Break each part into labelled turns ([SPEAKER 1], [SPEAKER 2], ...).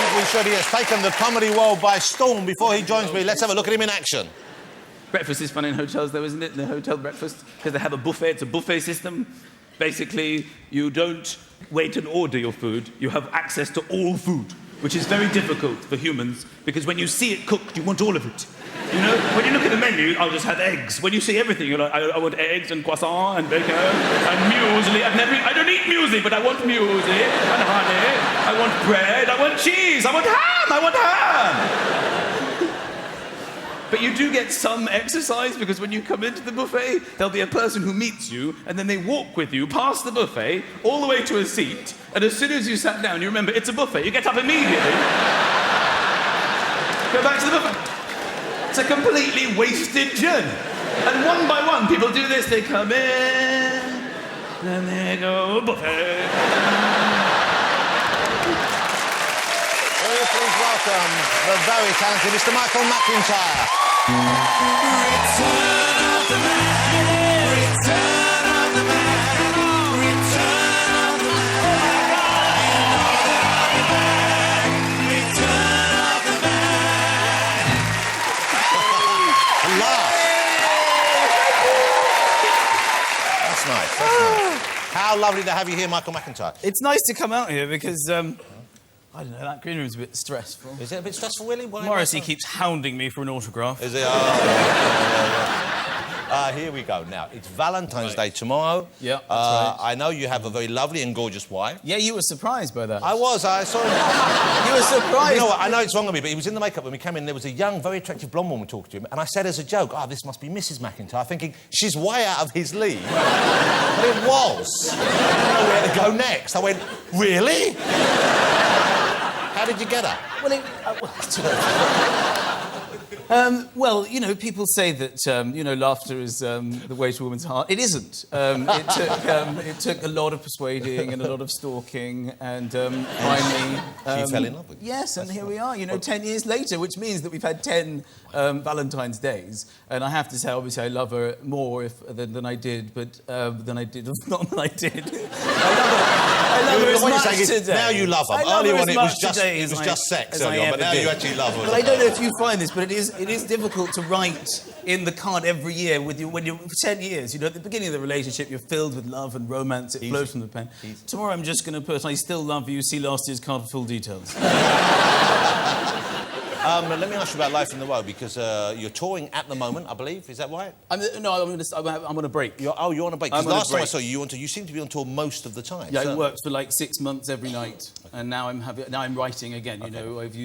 [SPEAKER 1] think we should. He has taken the comedy world by storm. Before he joins me, let's have a look at him in action.
[SPEAKER 2] Breakfast is fun in hotels, though, isn't it? The hotel breakfast, because they have a buffet. It's a buffet system. Basically, you don't wait and order your food. You have access to all food, which is very difficult for humans, because when you see it cooked, you want all of it. You know, when you look at the menu, I'll just have eggs. When you see everything, you're like, I want eggs and croissant and bacon and muesli. I don't eat muesli, but I want muesli and honey. I want bread. I want cheese. I want ham. I want ham. But you do get some exercise, because when you come into the buffet, there'll be a person who meets you, and then they walk with you past the buffet all the way to a seat, and as soon as you sat down, you remember it's a buffet. You get up immediately. Go back to the buffet. It's a completely wasted journey. And one by one, people do this. They come in, and they go, buffet.
[SPEAKER 1] Will you please welcome the very talented Mr. Michael McIntyre.
[SPEAKER 3] Return of the man. Return of the man. Return of the man. Return of the man.
[SPEAKER 1] That's nice. That's nice. How lovely to have you here, Michael McIntyre.
[SPEAKER 2] It's nice to come out here because, I don't know, that green room's a bit stressful.
[SPEAKER 1] Is it a bit stressful, Willie?
[SPEAKER 2] Morrissey keeps hounding me for an autograph.
[SPEAKER 1] Is it? Oh, here we go. Now, it's Valentine's Day tomorrow.
[SPEAKER 2] Yeah, that's right.
[SPEAKER 1] I know you have a very lovely and gorgeous wife.
[SPEAKER 2] Yeah, you were surprised by that.
[SPEAKER 1] I was. I saw him.
[SPEAKER 2] You were surprised?
[SPEAKER 1] You know what? I know it's wrong of me, but he was in the makeup when we came in. There was a young, very attractive blonde woman talking to him, and I said as a joke, this must be Mrs. McIntyre, thinking she's way out of his league. But it was. I didn't know where to go next. I went, really? How did you get her?
[SPEAKER 2] Well, you know, people say that, laughter is the way to a woman's heart. It isn't. It took a lot of persuading and a lot of stalking, and finally...
[SPEAKER 1] She fell in love with you.
[SPEAKER 2] Yes, and here we are, 10 years later, which means that we've had 10 Valentine's Days. And I have to say, obviously, I love her more than I did, but not than I did. I love her as much today.
[SPEAKER 1] Now you love her. Earlier on, it was just sex, but now you actually love her.
[SPEAKER 2] But I don't know if you find this, but it is difficult to write in the card every year when you're for 10 years. At the beginning of the relationship, you're filled with love and romance. It flows from the pen. Easy. Tomorrow, I'm just going to put, I still love you. See last year's card for full details.
[SPEAKER 1] Let me ask you about life in the world, because you're touring at the moment, I believe. Is that right?
[SPEAKER 2] I'm on a break.
[SPEAKER 1] You're on a break. Because last time I saw you seem to be on tour most of the time.
[SPEAKER 2] Yeah, I worked for like 6 months every night, and now I'm writing again.
[SPEAKER 1] Okay.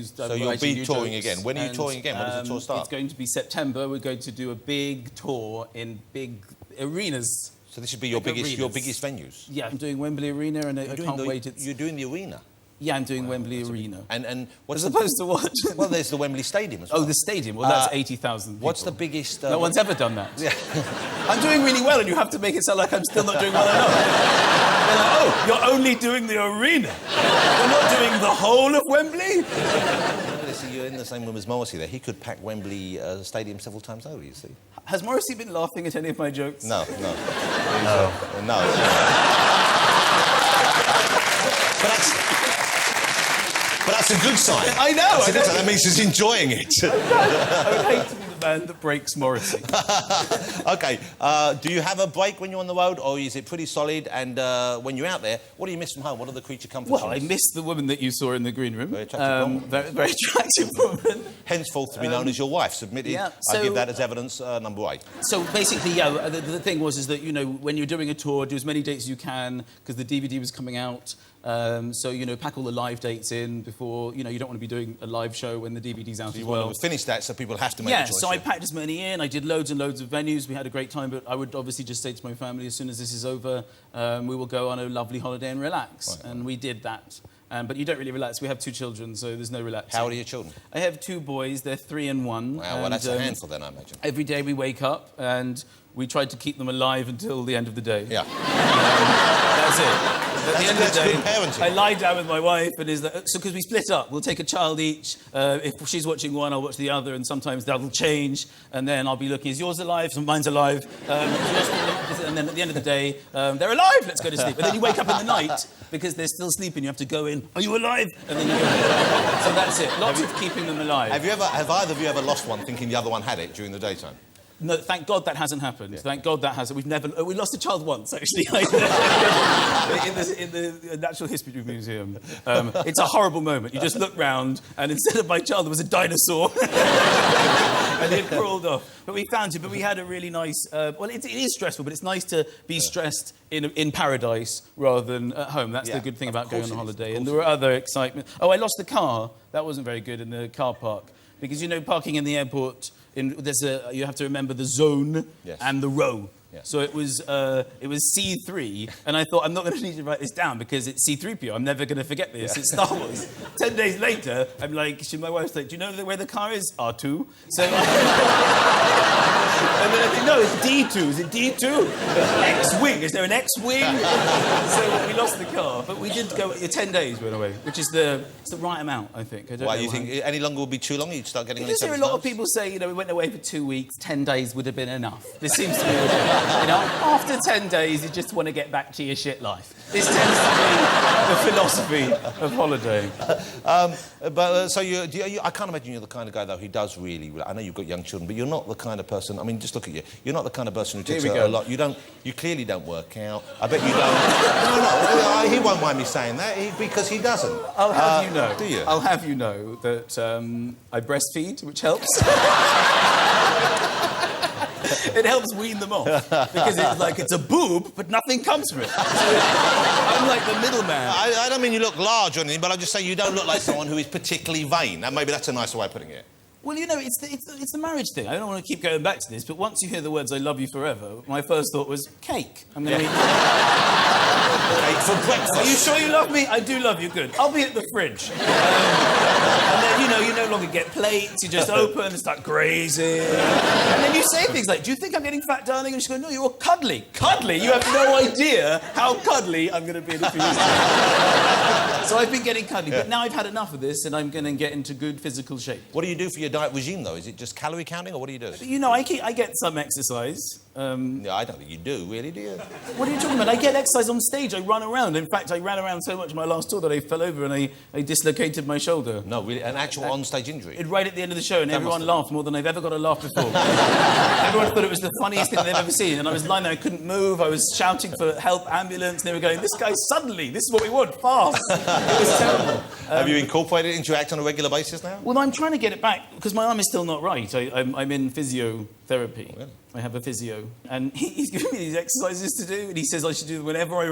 [SPEAKER 2] So
[SPEAKER 1] you'll be touring again. When are you touring again? When does the tour start?
[SPEAKER 2] It's going to be September. We're going to do a big tour in big arenas.
[SPEAKER 1] So this should be your biggest venues.
[SPEAKER 2] Yeah, I'm doing Wembley Arena, and I can't wait.
[SPEAKER 1] You're doing the arena.
[SPEAKER 2] Yeah, I'm doing Wembley Arena.
[SPEAKER 1] And what's
[SPEAKER 2] as opposed to what?
[SPEAKER 1] Well, there's the Wembley Stadium as well.
[SPEAKER 2] Oh, the stadium. Well, that's 80,000 people.
[SPEAKER 1] What's the biggest...
[SPEAKER 2] no one's ever done that.
[SPEAKER 1] Yeah.
[SPEAKER 2] I'm doing really well, and you have to make it sound like I'm still not doing well enough. They're like, oh, you're only doing the arena. You're not doing the whole of Wembley?
[SPEAKER 1] You're in the same room as Morrissey there. He could pack Wembley Stadium several times over, you see.
[SPEAKER 2] Has Morrissey been laughing at any of my jokes?
[SPEAKER 1] No. No. But that's a good sign.
[SPEAKER 2] I know.
[SPEAKER 1] That means he's enjoying it.
[SPEAKER 2] I would hate to be the man that breaks Morrissey.
[SPEAKER 1] OK. Do you have a break when you're on the road, or is it pretty solid? And when you're out there, what do you miss from home? What are the creature comforts?
[SPEAKER 2] Well, I miss the woman that you saw in the green room.
[SPEAKER 1] Very attractive woman.
[SPEAKER 2] Very attractive woman.
[SPEAKER 1] Henceforth to be known as your wife. Submitted.
[SPEAKER 2] Yeah,
[SPEAKER 1] I give that as evidence number 8.
[SPEAKER 2] So basically, yeah, the thing was that, when you're doing a tour, do as many dates as you can, because the DVD was coming out. So, pack all the live dates in before, you don't want to be doing a live show when the DVD's out as well.
[SPEAKER 1] You want to finish that so people have to make a choice.
[SPEAKER 2] Yeah, so I packed as many in. I did loads and loads of venues. We had a great time, but I would obviously just say to my family, as soon as this is over, we will go on a lovely holiday and relax. Right. And we did that. But you don't really relax. We have 2 children, so there's no relaxing.
[SPEAKER 1] How old are your children?
[SPEAKER 2] I have 2 boys. They're 3 and 1.
[SPEAKER 1] Wow, well, that's a handful then, I imagine.
[SPEAKER 2] Every day we wake up and we try to keep them alive until the end of the day.
[SPEAKER 1] Yeah.
[SPEAKER 2] That's it. At the end of the day,
[SPEAKER 1] good parenting.
[SPEAKER 2] I lie down with my wife, and so because we split up, we'll take a child each. If she's watching one, I'll watch the other, and sometimes that'll change. And then I'll be looking: is yours alive? So mine's alive. And then at the end of the day, they're alive. Let's go to sleep. And then you wake up in the night because they're still sleeping. You have to go in. Are you alive? And then you go. So that's it. Lots of keeping them alive.
[SPEAKER 1] Have either of you ever lost one thinking the other one had it during the daytime?
[SPEAKER 2] No, thank God that hasn't happened. Yeah. Thank God that hasn't. We lost a child once, actually, in the Natural History Museum. It's a horrible moment. You just look round, and instead of my child, there was a dinosaur, and it crawled off. But we found it. But we had a really nice. Well, it is stressful, but it's nice to be stressed in paradise rather than at home. That's the good thing about going on a holiday. And there were other excitement. Oh, I lost the car. That wasn't very good in the car park because parking in the airport. You have to remember the zone and the row. Yeah. So it was C3, and I thought, I'm not going to need to write this down because it's C3PO. I'm never going to forget this. Yeah. It's Star Wars. 10 days later, I'm like, my wife's like, do you know where the car is? R2. So, and then I think, no, it's D2. Is it D2? X-wing. Is there an X-wing? So we lost the car, but we did go. 10 days went away, which is it's the right amount, I think. I don't know
[SPEAKER 1] you think any longer would be too long? You'd start getting.
[SPEAKER 2] Because there are a lot of people say, we went away for 2 weeks. 10 days would have been enough. This seems to be. After 10 days, you just want to get back to your shit life. This tends to be the philosophy of holidaying.
[SPEAKER 1] So I can't imagine you're the kind of guy, though, who does really... I know you've got young children, but you're not the kind of person... I mean, just look at you. You're not the kind of person who takes a lot... You clearly don't work out. I bet you don't... No, he won't mind me saying that, because he doesn't.
[SPEAKER 2] I'll have you know...
[SPEAKER 1] Do you?
[SPEAKER 2] I'll have you know that I breastfeed, which helps. It helps wean them off because it's a boob, but nothing comes from it. So I'm like the middleman.
[SPEAKER 1] I don't mean you look large or anything, but I'm just saying you don't look like someone who is particularly vain. And maybe that's a nicer way of putting it.
[SPEAKER 2] Well, it's the marriage thing. I don't want to keep going back to this, but once you hear the words "I love you forever," my first thought was cake. I'm going to eat
[SPEAKER 1] cake for breakfast.
[SPEAKER 2] Are you sure you love me? I do love you. Good. I'll be at the fridge. And then you no longer get plates. You just open and start grazing. And then you say things like, "Do you think I'm getting fat, darling?" And she goes, "No, you're cuddly. Cuddly? You have no idea how cuddly I'm going to be in a few years." So I've been getting cuddly, but now I've had enough of this, and I'm going to get into good physical shape.
[SPEAKER 1] What do you do for your diet regime, though? Is it just calorie counting, or what do you do?
[SPEAKER 2] I get some exercise.
[SPEAKER 1] No, I don't think you do, really, do you?
[SPEAKER 2] What are you talking about? I get exercise on stage. I run around. In fact, I ran around so much in my last tour that I fell over and I dislocated my shoulder.
[SPEAKER 1] No, really? An actual on-stage injury?
[SPEAKER 2] Right at the end of the show, and everyone laughed more than I've ever got a laugh before. Everyone thought it was the funniest thing they've ever seen, and I was lying there, I couldn't move. I was shouting for help, ambulance, and they were going, "This guy suddenly, this is what we want, fast." It was terrible.
[SPEAKER 1] Have you incorporated it into your act on a regular basis now?
[SPEAKER 2] Well, I'm trying to get it back, because my arm is still not right. I'm in physiotherapy. Oh, really? I have a physio, and he's giving me these exercises to do, and he says I should do them whenever I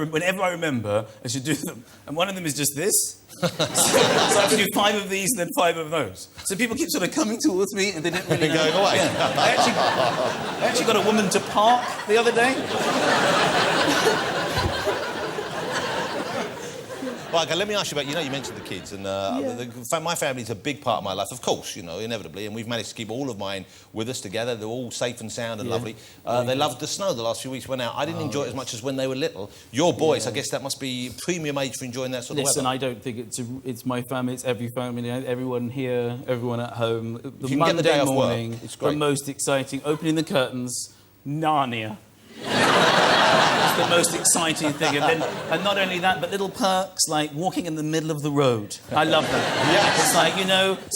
[SPEAKER 2] remember, I should do them. And one of them is just this. So I have to do 5 of these and then 5 of those. So people keep sort of coming towards me, and they didn't really know.
[SPEAKER 1] Going away.
[SPEAKER 2] Yeah. I actually got a woman to park the other day.
[SPEAKER 1] Well, okay, let me ask you about, you mentioned the kids, and my family's a big part of my life, of course, inevitably, and we've managed to keep all of mine with us together. They're all safe and sound and lovely. They loved the snow the last few weeks, went out. I didn't enjoy it as much as when they were little. Your boys, I guess that must be premium age for enjoying that sort of weather.
[SPEAKER 2] Listen, I don't think it's my family, it's every family, everyone here, everyone at home. The
[SPEAKER 1] you can
[SPEAKER 2] Monday
[SPEAKER 1] get the day
[SPEAKER 2] morning,
[SPEAKER 1] off work. It's great.
[SPEAKER 2] The most exciting, opening the curtains, Narnia. It's the most exciting thing. And not only that, but little perks like walking in the middle of the road. I love that.
[SPEAKER 1] Yes.
[SPEAKER 2] It's like,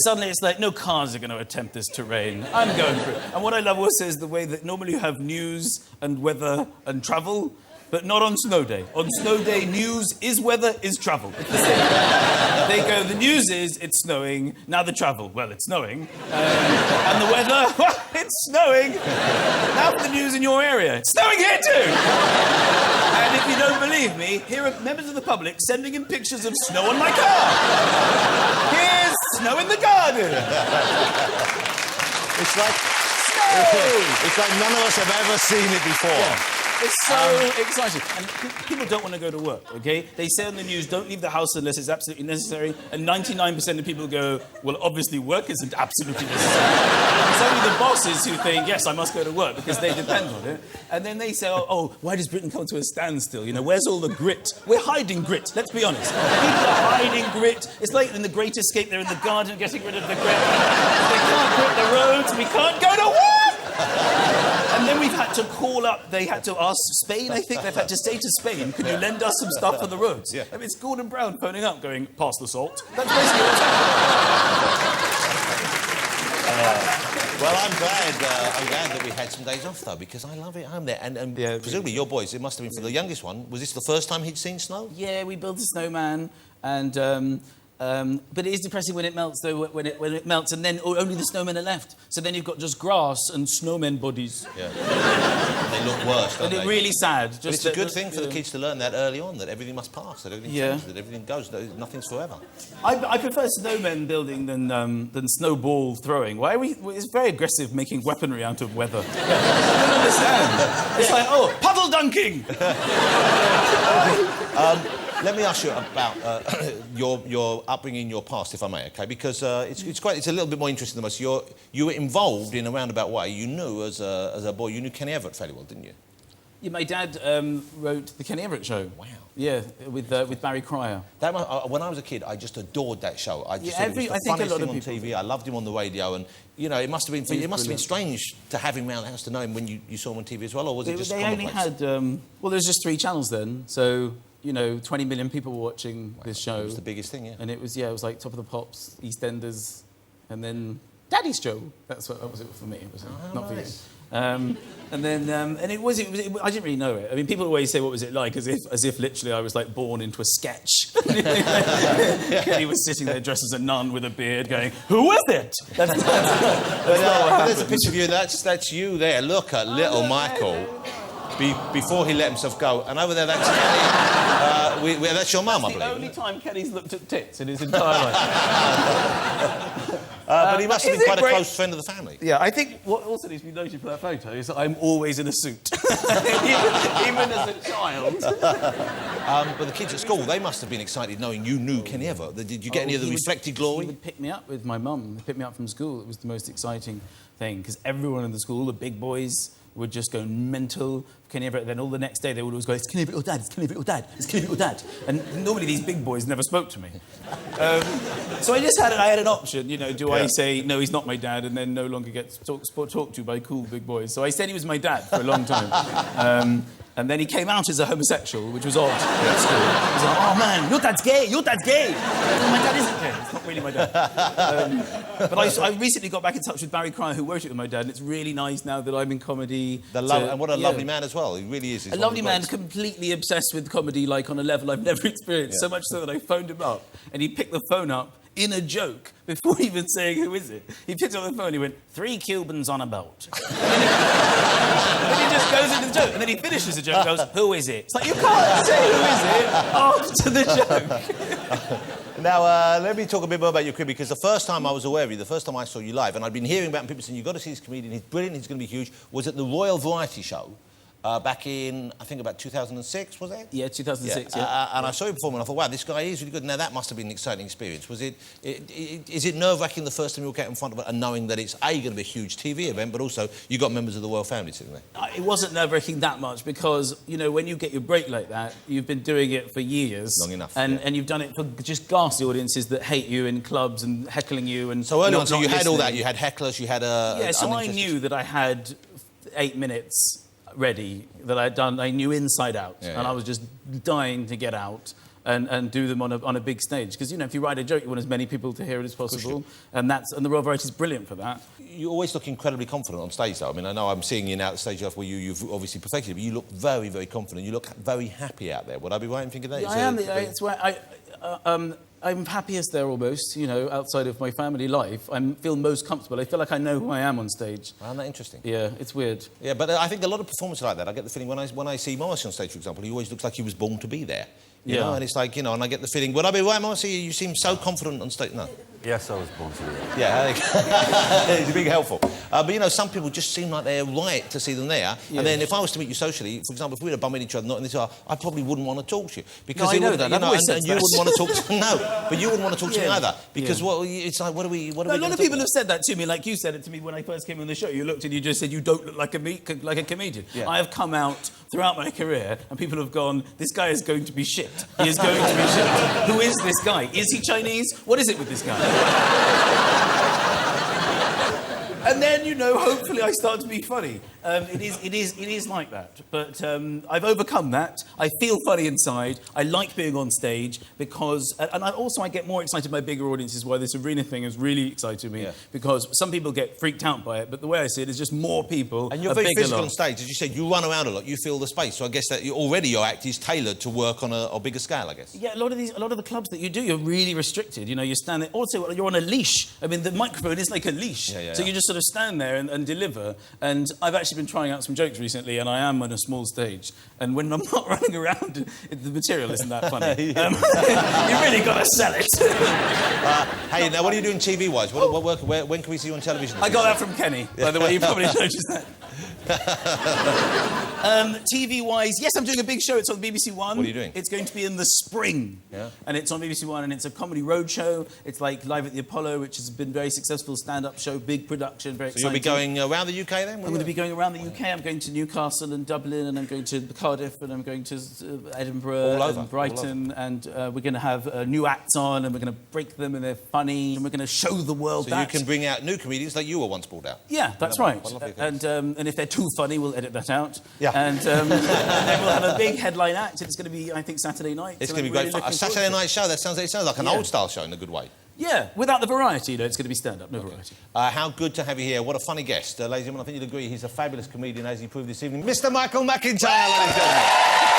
[SPEAKER 2] suddenly it's like no cars are going to attempt this terrain. I'm going for it. And what I love also is the way that normally you have news and weather and travel, but not on snow day. On snow day, news is weather, is travel. It's the same. They go, the news is it's snowing. Now the travel, well, it's snowing. And the weather, well, it's snowing. Now for the news in your area. It's snowing here too. And if you don't believe me, here are members of the public sending in pictures of snow on my car. Here's snow in the garden.
[SPEAKER 1] It's like...
[SPEAKER 2] Snow!
[SPEAKER 1] It's like none of us have ever seen it before.
[SPEAKER 2] Yeah. It's so exciting. And people don't want to go to work, OK? They say on the news, don't leave the house unless it's absolutely necessary. And 99% of people go, well, obviously work isn't absolutely necessary. It's only the bosses who think, yes, I must go to work because they depend on it. And then they say, oh, why does Britain come to a standstill? You know, where's all the grit? We're hiding grit, let's be honest. People are hiding grit. It's like in The Great Escape, they're in the garden getting rid of the grit. They can't grit the roads, we can't go to work! And then we've had to call up, they had to ask Spain, I think, they've had to say to Spain, could you lend us some stuff for the roads?
[SPEAKER 1] Yeah.
[SPEAKER 2] I mean, it's Gordon Brown phoning up, going, pass the salt. That's basically what's happening.
[SPEAKER 1] Well, I'm glad that we had some days off, though, because I love it home there. And
[SPEAKER 2] Yeah,
[SPEAKER 1] presumably your boys, it must have been for the youngest one, was this the first time he'd seen snow?
[SPEAKER 2] Yeah, we built a snowman, and but it is depressing when it melts, though. When it melts, and then only the snowmen are left. So then you've got just grass and snowmen bodies.
[SPEAKER 1] Yeah. They look worse, don't
[SPEAKER 2] And
[SPEAKER 1] they?
[SPEAKER 2] it's really sad. Just
[SPEAKER 1] But it's a good thing for the kids to learn that early on, that everything must pass, that everything changes, that everything goes, that nothing's forever.
[SPEAKER 2] I prefer snowmen building than snowball throwing. Why are we? It's very aggressive making weaponry out of weather. I don't understand. It's like, oh, puddle dunking.
[SPEAKER 1] Let me ask you about your upbringing, your past, if I may, okay? Because it's a little bit more interesting than most. You were involved in a roundabout way. You knew as a boy, you knew Kenny Everett fairly well, didn't you?
[SPEAKER 2] Yeah, my dad wrote the Kenny Everett Show.
[SPEAKER 1] Wow.
[SPEAKER 2] Yeah, with Barry Cryer.
[SPEAKER 1] When I was a kid, I just adored that show. I just
[SPEAKER 2] Yeah,
[SPEAKER 1] thought it was the
[SPEAKER 2] I think a
[SPEAKER 1] funniest
[SPEAKER 2] lot
[SPEAKER 1] thing
[SPEAKER 2] of
[SPEAKER 1] on
[SPEAKER 2] people
[SPEAKER 1] TV. I loved him on the radio, and you know, it must have been
[SPEAKER 2] brilliant.
[SPEAKER 1] strange to have him around the house to know him when you saw him on TV as well, or was it just
[SPEAKER 2] They only
[SPEAKER 1] commonplace?
[SPEAKER 2] had well, there's just 3 channels then, so you know, 20 million people were watching this show.
[SPEAKER 1] It was the biggest thing, yeah.
[SPEAKER 2] And it was like Top of the Pops, EastEnders, and then Daddy's Show. That was it for me. It was not
[SPEAKER 1] nice.
[SPEAKER 2] for you. And then and it was I didn't really know it. I mean, people always say, "What was it like?" As if literally I was like born into a sketch. Kenny was sitting there dressed as a nun with a beard, going, "Who is it?" That's not what
[SPEAKER 1] There's a
[SPEAKER 2] happened.
[SPEAKER 1] picture of you. That's you there. Look at little Michael. Before he let himself go, and over there, that's Kenny. That's your mum, I
[SPEAKER 2] The
[SPEAKER 1] believe.
[SPEAKER 2] only time Kenny's looked at tits in his entire life.
[SPEAKER 1] But he must have
[SPEAKER 2] is
[SPEAKER 1] been
[SPEAKER 2] it
[SPEAKER 1] quite a
[SPEAKER 2] great?
[SPEAKER 1] close friend of the family.
[SPEAKER 2] Yeah, I think what also needs to be noted for that photo is that I'm always in a suit, even as a child.
[SPEAKER 1] But the kids at school, they must have been excited knowing you knew Kenny Everett. Did you get any of the reflected
[SPEAKER 2] He
[SPEAKER 1] glory?
[SPEAKER 2] would pick me up with my mum. He'd pick me up from school. It was the most exciting thing because everyone in the school, all the big boys, would just go mental for Kenny Everett. Then all the next day they would always go, "It's Kenny Everett your dad, it's Kenny Everett your dad, it's Kenny Everett your dad." And normally these big boys never spoke to me. So I had an option, you know, do I say, no, he's not my dad, and then no longer get talked to by cool big boys. So I said he was my dad for a long time. And then he came out as a homosexual, which was odd. At school. He was like, "Oh man, your dad's gay, your dad's gay." No, my dad isn't gay. It's not really my dad. But I recently got back in touch with Barry Cryer, who wrote it with my dad, and it's really nice now that I'm in comedy.
[SPEAKER 1] And what a lovely man as well. He really is. He's
[SPEAKER 2] A
[SPEAKER 1] one of
[SPEAKER 2] lovely
[SPEAKER 1] the
[SPEAKER 2] man,
[SPEAKER 1] greats.
[SPEAKER 2] completely obsessed with comedy, like on a level I've never experienced. So much so that I phoned him up, and he picked the phone up in a joke before even saying who is it. He picked up the phone. He went, 3 Cubans on a boat. Then he just goes into the joke, and then he finishes the joke and goes, "Who is it?" It's like, you can't say who is it after the joke.
[SPEAKER 1] Now, let me talk a bit more about your career, because the first time I was aware of you, the first time I saw you live, and I'd been hearing about people saying, "You've got to see this comedian, he's brilliant, he's going to be huge," was at the Royal Variety Show back in, I think, about 2006, was it?
[SPEAKER 2] Yeah, 2006, yeah.
[SPEAKER 1] And I saw you perform, and I thought, wow, this guy is really good. Now, that must have been an exciting experience. Was is it nerve-wracking the first time you walk out in front of it and knowing that it's, A, going to be a huge TV event, but also you got members of the royal family sitting there?
[SPEAKER 2] It wasn't nerve-wracking that much because, you know, when you get your break like that, you've been doing it for years.
[SPEAKER 1] Long enough,
[SPEAKER 2] And you've done it for just ghastly audiences that hate you in clubs and heckling you. And
[SPEAKER 1] So early on, so
[SPEAKER 2] not
[SPEAKER 1] you had all that.
[SPEAKER 2] listening.
[SPEAKER 1] You had hecklers, you had
[SPEAKER 2] Yeah, so I
[SPEAKER 1] uninterested-
[SPEAKER 2] knew that I had 8 minutes ready, that I knew inside out.
[SPEAKER 1] Yeah,
[SPEAKER 2] and
[SPEAKER 1] yeah.
[SPEAKER 2] I was just dying to get out and do them on a big stage. Because, you know, if you write a joke, you want as many people to hear it as possible. And the Royal Variety is brilliant for that.
[SPEAKER 1] You always look incredibly confident on stage, though. I mean, I know I'm seeing you now at the stage where you've obviously perfected it, but you look very, very confident. You look very happy out there. Would I be right in thinking that?
[SPEAKER 2] Yeah, I am. It's where I'm happiest there almost, you know, outside of my family life. I feel most comfortable. I feel like I know who I am on stage.
[SPEAKER 1] Isn't that interesting?
[SPEAKER 2] Yeah, it's weird.
[SPEAKER 1] Yeah, but I think a lot of performances like that, I get the feeling when I see Morrissey on stage, for example, he always looks like he was born to be there. You know, and it's like, you know, and I get the feeling, would I be right, Morrissey? You seem so confident on stage. No.
[SPEAKER 4] Yes, I was born to do that.
[SPEAKER 1] Yeah, it's big helpful. But, you know, some people just seem like they're right to see them there.
[SPEAKER 2] Yeah.
[SPEAKER 1] And then if I was to meet you socially, for example, if we were to bump into each other, not in this car, I probably wouldn't want to talk to you. Because
[SPEAKER 2] No, I know
[SPEAKER 1] would,
[SPEAKER 2] that.
[SPEAKER 1] you
[SPEAKER 2] I've
[SPEAKER 1] know,
[SPEAKER 2] always
[SPEAKER 1] and
[SPEAKER 2] said
[SPEAKER 1] you
[SPEAKER 2] that.
[SPEAKER 1] wouldn't want to talk to... No, but you wouldn't want to talk to me
[SPEAKER 2] Yeah.
[SPEAKER 1] either. Because,
[SPEAKER 2] Yeah.
[SPEAKER 1] well, it's like, what are we...
[SPEAKER 2] No, a lot of people have said that to me, like you said it to me when I first came on the show. You looked and you just said, you don't look like a comedian.
[SPEAKER 1] Yeah.
[SPEAKER 2] I have come out throughout my career and people have gone, this guy is going to be shit. He is going to be shit. Who is this guy? Is he Chinese? What is it with this guy? And then, you know, hopefully I start to be funny. It is like that. But I've overcome that. I feel funny inside. I like being on stage because... And I get more excited by bigger audiences, why this arena thing has really excited me.
[SPEAKER 1] Yeah.
[SPEAKER 2] Because some people get freaked out by it, but the way I see it is just more people.
[SPEAKER 1] And you're very physical on stage. As you said, you run around a lot. You feel the space. So I guess that your act is tailored to work on a bigger scale, I guess.
[SPEAKER 2] Yeah, a lot of the clubs that you do, you're really restricted. You know, you stand there. Also, you're on a leash. I mean, the microphone is like a leash. So you just sort of stand there and deliver. And I've actually been trying out some jokes recently, and I am on a small stage. And when I'm not running around, the material isn't that funny. You really got to sell it.
[SPEAKER 1] Hey, now what are you doing TV-wise? What work? When can we see you on television?
[SPEAKER 2] I got that from Kenny, by the way. You probably noticed that. TV-wise, yes, I'm doing a big show. It's on BBC One.
[SPEAKER 1] What are you doing?
[SPEAKER 2] It's going to be in the spring.
[SPEAKER 1] Yeah.
[SPEAKER 2] And it's on BBC One, and it's a comedy roadshow. It's like Live at the Apollo, which has been a very successful stand-up show, big production, very exciting.
[SPEAKER 1] So you'll be going around the UK then?
[SPEAKER 2] I'm going to be going around the UK. I'm going to Newcastle and Dublin, and I'm going to Cardiff, and I'm going to Edinburgh
[SPEAKER 1] All over,
[SPEAKER 2] and Brighton, and we're going to have new acts on, and we're going to break them, and they're funny, and we're going to show the world
[SPEAKER 1] So
[SPEAKER 2] that.
[SPEAKER 1] you can bring out new comedians like you were once brought out.
[SPEAKER 2] Yeah, that's
[SPEAKER 1] Lovely.
[SPEAKER 2] right.
[SPEAKER 1] What lovely things.
[SPEAKER 2] And if they're too funny, we'll edit that out.
[SPEAKER 1] Yeah.
[SPEAKER 2] And then we'll have a big headline act. It's going to be, I think, Saturday night.
[SPEAKER 1] It's
[SPEAKER 2] So
[SPEAKER 1] going to be
[SPEAKER 2] I'm
[SPEAKER 1] great
[SPEAKER 2] really
[SPEAKER 1] fun. A
[SPEAKER 2] looking forward
[SPEAKER 1] Saturday
[SPEAKER 2] to it.
[SPEAKER 1] night show, it sounds like an
[SPEAKER 2] Yeah.
[SPEAKER 1] old-style show in a good way.
[SPEAKER 2] Yeah, without the variety, you know, it's going to be stand-up, no variety.
[SPEAKER 1] How good to have you here. What a funny guest. Ladies and gentlemen, I think you'll agree he's a fabulous comedian, as he proved this evening. Mr. Michael McIntyre, ladies and gentlemen.